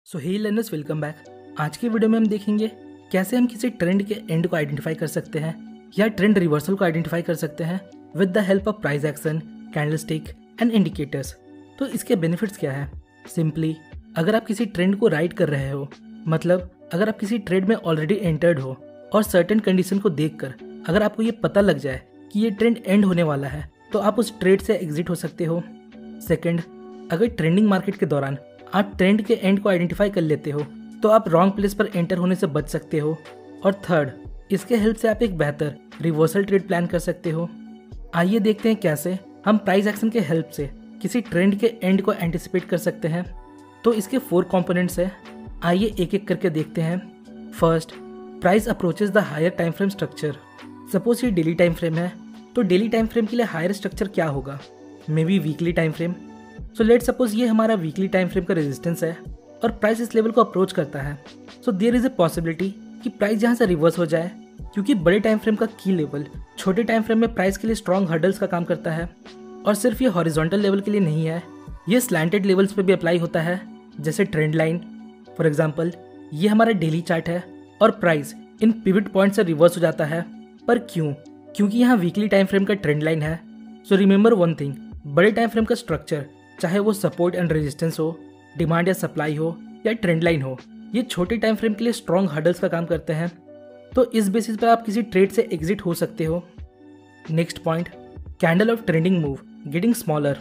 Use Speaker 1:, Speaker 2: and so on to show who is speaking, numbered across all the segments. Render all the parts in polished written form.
Speaker 1: सो हे learners, welcome back. आज की video में हम देखेंगे कैसे हम किसी ट्रेंड के एंड को आइडेंटिफाई कर सकते हैं या ट्रेंड रिवर्सल को आइडेंटिफाई कर सकते हैं with the help of price action, candlestick and indicators. तो इसके बेनिफिट्स क्या है? सिंपली, अगर आप किसी ट्रेंड को राइड कर रहे हो, मतलब अगर आप किसी ट्रेड में ऑलरेडी एंटर्ड हो और सर्टेन कंडीशन को देखकर अगर आपको ये पता लग जाए कि ये ट्रेंड एंड होने वाला है, तो आप उस ट्रेड से एग्जिट हो सकते हो। सेकंड, अगर ट्रेंडिंग मार्केट के दौरान आप ट्रेंड के एंड को आइडेंटिफाई कर लेते हो तो आप रॉन्ग प्लेस पर एंटर होने से बच सकते हो। और थर्ड, इसके हेल्प से आप एक बेहतर रिवर्सल ट्रेड प्लान कर सकते हो। आइए देखते हैं कैसे हम प्राइस एक्शन के हेल्प से किसी ट्रेंड के एंड को एंटिसिपेट कर सकते हैं। तो इसके 4 कंपोनेंट्स हैं, आइए एक एक करके देखते हैं। First, price approaches the higher time frame structure. Suppose ये डेली टाइम फ्रेम है, तो डेली टाइम फ्रेम के लिए हायर स्ट्रक्चर क्या होगा? Maybe weekly time frame. So let suppose ये हमारा वीकली टाइम फ्रेम का रेजिस्टेंस है और प्राइस इस लेवल को अप्रोच करता है। So there is a possibility कि प्राइस यहाँ से रिवर्स हो जाए, क्योंकि बड़े टाइम फ्रेम का की लेवल छोटे टाइम फ्रेम में प्राइस के लिए स्ट्रॉन्ग हर्डल्स का काम करता है। और सिर्फ ये हॉरिजॉन्टल लेवल के लिए नहीं है, ये स्लैंटेड लेवल्स पे भी अप्लाई होता है, जैसे ट्रेंड लाइन। फॉर एग्जाम्पल, ये हमारा डेली चार्ट है और प्राइस इन पिवट पॉइंट से रिवर्स हो जाता है। पर क्यों? क्योंकि यहाँ वीकली टाइम फ्रेम का ट्रेंड लाइन है। सो रिमेंबर वन थिंग, बड़े टाइम फ्रेम का स्ट्रक्चर, चाहे वो सपोर्ट एंड रेजिस्टेंस हो, डिमांड या सप्लाई हो, या ट्रेंड लाइन हो, ये छोटे टाइम फ्रेम के लिए स्ट्रॉन्ग हर्डल्स का काम करते हैं। तो इस बेसिस पर आप किसी ट्रेड से एग्जिट हो सकते हो। Next point, candle of trending move getting smaller.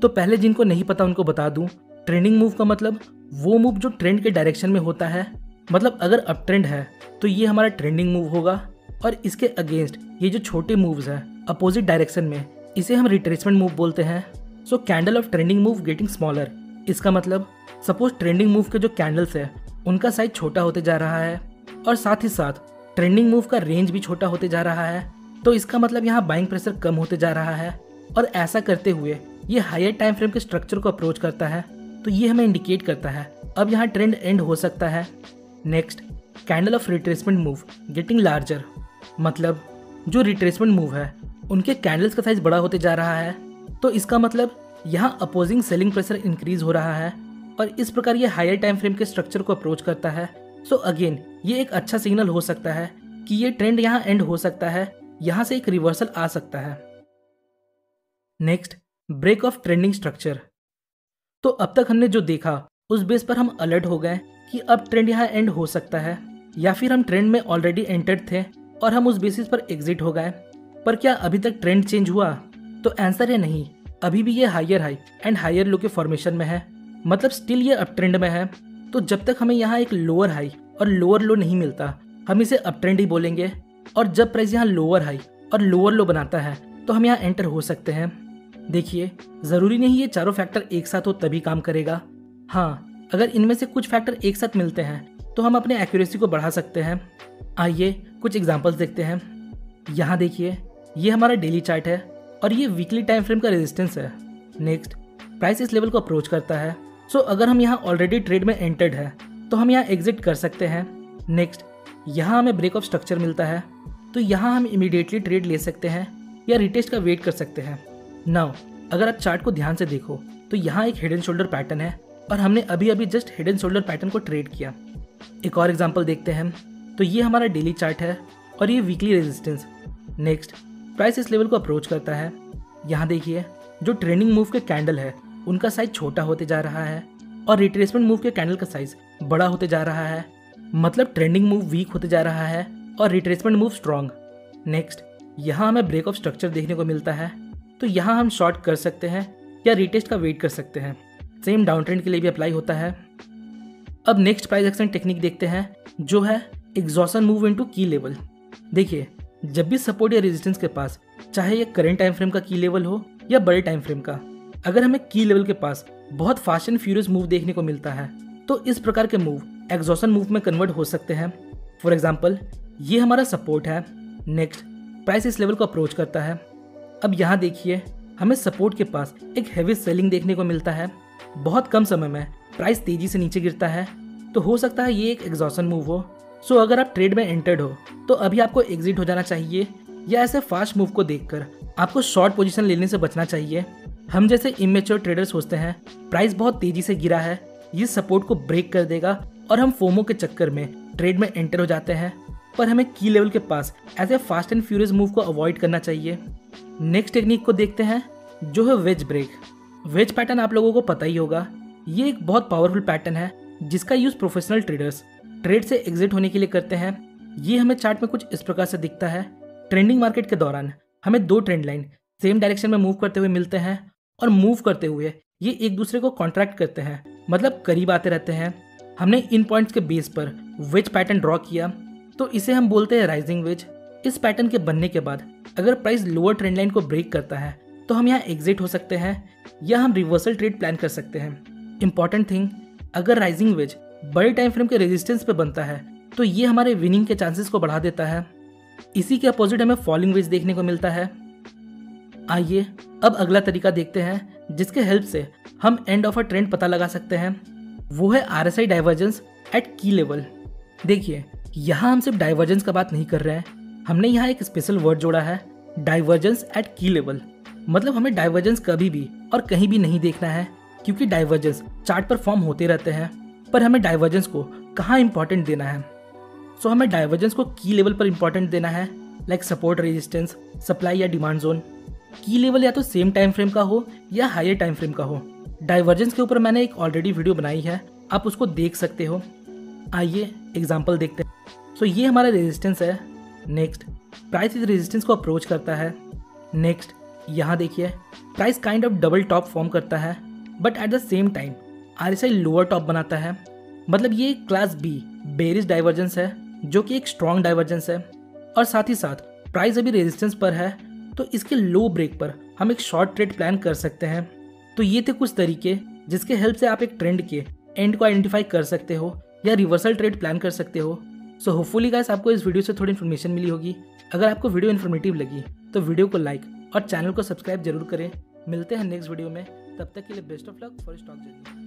Speaker 1: तो पहले जिनको नहीं पता उनको बता दूं, ट्रेंडिंग मूव का मतलब वो मूव जो ट्रेंड के डायरेक्शन में होता है। मतलब अगर अप ट्रेंड है तो ये हमारा ट्रेंडिंग मूव होगा, और इसके अगेंस्ट ये जो छोटे मूव्स हैं अपोजिट डायरेक्शन में, इसे हम रिट्रेसमेंट मूव बोलते हैं। So candle of trending move getting smaller, इसका मतलब सपोज ट्रेंडिंग मूव के जो कैंडल्स है उनका साइज छोटा होते जा रहा है, और साथ ही साथ ट्रेंडिंग मूव का रेंज भी छोटा होते जा रहा है। तो इसका मतलब यहाँ बाइंग प्रेशर कम होते जा रहा है, और ऐसा करते हुए ये हायर टाइम फ्रेम के स्ट्रक्चर को अप्रोच करता है। तो ये हमें इंडिकेट करता है अब यहाँ ट्रेंड एंड हो सकता है। Next, candle of retracement move getting larger. मतलब जो रिट्रेसमेंट मूव है उनके कैंडल्स का साइज बड़ा होते जा रहा है। तो इसका मतलब यहाँ अपोजिंग सेलिंग प्रेशर इंक्रीज हो रहा है, और इस प्रकार ये हायर टाइम फ्रेम के स्ट्रक्चर को अप्रोच करता है। सो अगेन ये एक अच्छा सिग्नल हो सकता है कि ये ट्रेंड यहाँ एंड हो सकता है, यहाँ से एक रिवर्सल आ सकता है। Next, break of trending structure. तो अब तक हमने जो देखा उस बेस पर हम अलर्ट हो गए कि अब ट्रेंड यहाँ एंड हो सकता है, या फिर हम ट्रेंड में ऑलरेडी एंटर्ड थे और हम उस बेसिस पर एग्जिट हो गए। पर क्या अभी तक ट्रेंड चेंज हुआ? तो आंसर है नहीं, अभी भी ये higher high and higher low के फॉर्मेशन में है, मतलब स्टिल ये अप ट्रेंड में है। तो जब तक हमें यहाँ एक लोअर हाई और लोअर लो नहीं मिलता, हम इसे अप ट्रेंड ही बोलेंगे। और जब प्राइस यहाँ लोअर हाई और लोअर लो बनाता है तो हम यहाँ एंटर हो सकते हैं। देखिए, ज़रूरी नहीं ये चारों फैक्टर एक साथ हो तभी काम करेगा। हाँ, अगर इनमें से कुछ फैक्टर एक साथ मिलते हैं तो हम अपने एक्यूरेसी को बढ़ा सकते हैं। आइए कुछ एग्जांपल्स देखते हैं। यहाँ देखिए, ये हमारा डेली चार्ट है और ये वीकली टाइम फ्रेम का रेजिस्टेंस है। नेक्स्ट, प्राइस इस लेवल को अप्रोच करता है। सो अगर हम यहाँ ऑलरेडी ट्रेड में एंटर्ड है तो हम यहाँ एग्जिट कर सकते हैं। नेक्स्ट, यहाँ हमें ब्रेक ऑफ स्ट्रक्चर मिलता है, तो यहाँ हम इमीडिएटली ट्रेड ले सकते हैं या रिटेस्ट का वेट कर सकते हैं। नाउ अगर आप चार्ट को ध्यान से देखो तो यहाँ एक हिडन शोल्डर पैटर्न है, और हमने अभी अभी जस्ट हिडन शोल्डर पैटर्न को ट्रेड किया। एक और एग्जांपल देखते हैं। तो ये हमारा डेली चार्ट है और ये वीकली रेजिस्टेंस। नेक्स्ट, प्राइस इस लेवल को अप्रोच करता है। यहाँ देखिए, जो ट्रेंडिंग मूव के कैंडल है उनका साइज छोटा होते जा रहा है, और रिट्रेसमेंट मूव के कैंडल का साइज बड़ा होते जा रहा है। मतलब ट्रेंडिंग मूव वीक होते जा रहा है और रिट्रेसमेंट मूव स्ट्रॉन्ग। नेक्स्ट, यहाँ हमें ब्रेक ऑफ स्ट्रक्चर देखने को मिलता है, तो यहाँ हम शॉर्ट कर सकते हैं या रिटेस्ट का वेट कर सकते हैं। सेम डाउन ट्रेंड के लिए भी अप्लाई होता है। अब नेक्स्ट प्राइस एक्शन टेक्निक देखते हैं, जो है एग्जॉशन मूव इनटू की लेवल। देखिए, जब भी सपोर्ट या रेजिस्टेंस के पास, चाहे ये करंट टाइम फ्रेम का की लेवल हो या बड़े टाइम फ्रेम का, अगर हमें की लेवल के पास बहुत फास्ट एंड फ्यूरियस मूव देखने को मिलता है तो इस प्रकार के मूव एग्जॉशन मूव में कन्वर्ट हो सकते हैं। फॉर एग्जाम्पल, ये हमारा सपोर्ट है। नेक्स्ट, प्राइस इस लेवल को अप्रोच करता है। अब यहाँ देखिए, हमें सपोर्ट के पास एक हैवी सेलिंग देखने को मिलता है। बहुत कम समय में प्राइस तेजी से नीचे गिरता है, तो हो सकता है ये एक एग्जॉशन मूव हो। सो अगर आप ट्रेड में एंटर्ड हो तो अभी आपको एग्जिट हो जाना चाहिए, या ऐसे फास्ट मूव को देखकर आपको शॉर्ट पोजीशन लेने से बचना चाहिए। हम जैसे इमेच्योर ट्रेडर सोचते हैं प्राइस बहुत तेजी से गिरा है ये सपोर्ट को ब्रेक कर देगा और हम फोमो के चक्कर में ट्रेड में एंटर हो जाते हैं, पर हमें की लेवल के पास ऐसे फास्ट एंड फ्यूरियस मूव को अवॉइड करना चाहिए। नेक्स्ट टेक्निक को देखते हैं जो है वेज ब्रेक। वेज पैटर्न आप लोगों को पता ही होगा, ये एक बहुत पावरफुल पैटर्न है जिसका यूज प्रोफेशनल ट्रेडर्स ट्रेड से एग्जिट होने के लिए करते हैं। ये हमें चार्ट में कुछ इस प्रकार से दिखता है। ट्रेंडिंग मार्केट के दौरान हमें दो ट्रेंड लाइन सेम डायरेक्शन में मूव करते हुए मिलते हैं और मूव करते हुए ये एक दूसरे को कॉन्ट्रैक्ट करते हैं, मतलब करीब आते रहते हैं। हमने इन पॉइंट्स के बेस पर वेज पैटर्न ड्रॉ किया तो इसे हम बोलते हैं राइजिंग वेज। इस पैटर्न के बनने के बाद अगर प्राइस लोअर ट्रेंड लाइन को ब्रेक करता है तो हम यहाँ एग्जिट हो सकते हैं या हम रिवर्सल ट्रेड प्लान कर सकते हैं। इंपॉर्टेंट थिंग, अगर राइजिंग वेज बड़े टाइम फ्रेम के रेजिस्टेंस पे बनता है तो ये हमारे विनिंग के चांसेस को बढ़ा देता है। इसी के अपोजिट हमें फॉलिंग वेज देखने को मिलता है। आइए अब अगला तरीका देखते हैं जिसके हेल्प से हम एंड ऑफ अ ट्रेंड पता लगा सकते हैं। वो है RSI डाइवर्जेंस एट की लेवल। देखिए, यहाँ हम सिर्फ डाइवर्जेंस का बात नहीं कर रहे हैं, हमने यहाँ एक स्पेशल वर्ड जोड़ा है, डाइवर्जेंस एट की लेवल। मतलब हमें डाइवर्जेंस कभी भी और कहीं भी नहीं देखना है, क्योंकि डाइवर्जेंस चार्ट पर फॉर्म होते रहते हैं, पर हमें डाइवर्जेंस को कहाँ इंपॉर्टेंट देना है। सो हमें डाइवर्जेंस को की लेवल पर इंपॉर्टेंट देना है, लाइक सपोर्ट, रेजिस्टेंस, सप्लाई या डिमांड जोन। की लेवल या तो सेम टाइम फ्रेम का हो या हायर टाइम फ्रेम का हो। डाइवर्जेंस के ऊपर मैंने एक ऑलरेडी वीडियो बनाई है, आप उसको देख सकते हो। आइए एग्जांपल देखते हैं। सो ये हमारा रेजिस्टेंस है। नेक्स्ट, प्राइस इस रेजिस्टेंस को अप्रोच करता है। नेक्स्ट, यहाँ देखिए price kind of double top form करता है, but at the same time RSI lower top बनाता है। मतलब ये क्लास B बेरिश डाइवर्जेंस है, जो कि एक स्ट्रॉन्ग डाइवर्जेंस है। और साथ ही साथ प्राइस अभी रेजिस्टेंस पर है, तो इसके लो ब्रेक पर हम एक शॉर्ट ट्रेड प्लान कर सकते हैं। तो ये थे कुछ तरीके जिसके हेल्प से आप एक ट्रेंड के एंड को आइडेंटिफाई कर सकते हो या रिवर्सल ट्रेड प्लान कर सकते हो। सो होपफुली गाइस आपको इस वीडियो से थोड़ी इन्फॉर्मेशन मिली होगी। अगर आपको वीडियो इन्फॉर्मेटिव लगी तो वीडियो को लाइक और चैनल को सब्सक्राइब जरूर करें। मिलते हैं नेक्स्ट वीडियो में, तब तक के लिए best of luck for stock journey.